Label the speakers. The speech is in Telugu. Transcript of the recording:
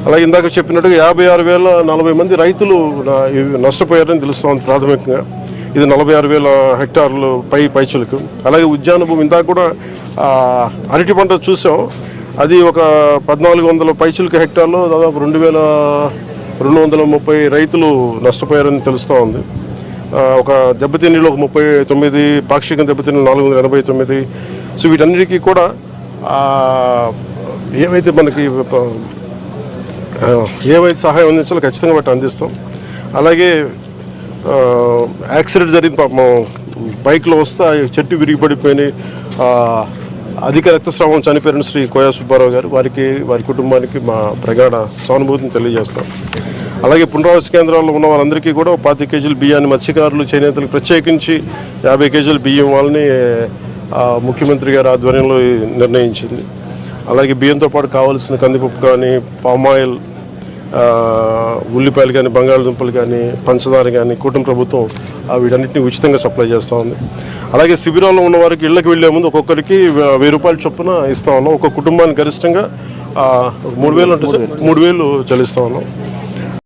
Speaker 1: అలాగే ఇందాక చెప్పినట్టుగా 56,040 మంది రైతులు నష్టపోయారని తెలుస్తోంది ప్రాథమికంగా. ఇది 46,000 హెక్టార్లు పైచులకు. అలాగే ఉద్యాన భూమి ఇందాక కూడా అరటి పంట చూసాం, అది ఒక 1,400 పైచులకు హెక్టార్లో దాదాపు 2,230 రైతులు నష్టపోయారని తెలుస్తూ ఉంది. ఒక దెబ్బతిన్నీళ్ళు ఒక 39, పాక్షిక దెబ్బతిన్నీళ్ళు 489. సో వీటన్నిటికీ కూడా ఏవైతే మనకి సహాయం అందించాలో ఖచ్చితంగా వాటి అందిస్తాం. అలాగే యాక్సిడెంట్ జరిగింది పాపం, బైక్లో వస్తే చెట్టు విరిగిపడిపోయినాయి, అధిక రక్తస్రావం చనిపోయిన శ్రీ కోయా సుబ్బారావు గారు, వారి కుటుంబానికి మా ప్రగాఢ సానుభూతిని తెలియజేస్తాం. అలాగే పునరావాస కేంద్రాల్లో ఉన్న వాళ్ళందరికీ కూడా 25 కేజీల బియ్యాన్ని మత్స్యకారులు, చేనేతలకు ప్రత్యేకించి 50 కేజీల బియ్యం వాళ్ళని ముఖ్యమంత్రి గారి ఆధ్వర్యంలో నిర్ణయించింది. అలాగే బియ్యంతో పాటు కావాల్సిన కందిపప్పు కానీ, పామాయిల్, ఉల్లిపాయలు కానీ, బంగాళదుంపలు కానీ, పంచదార కానీ కూటమి ప్రభుత్వం వీటన్నిటిని ఉచితంగా సప్లై చేస్తూ ఉంది. అలాగే శిబిరాల్లో ఉన్న వారికి ఇళ్లకు వెళ్లే ముందు ఒక్కొక్కరికి 1000 రూపాయల చొప్పున ఇస్తా ఉన్నాం. ఒక కుటుంబానికి గరిష్టంగా 3,000 చెల్లిస్తా ఉన్నాం.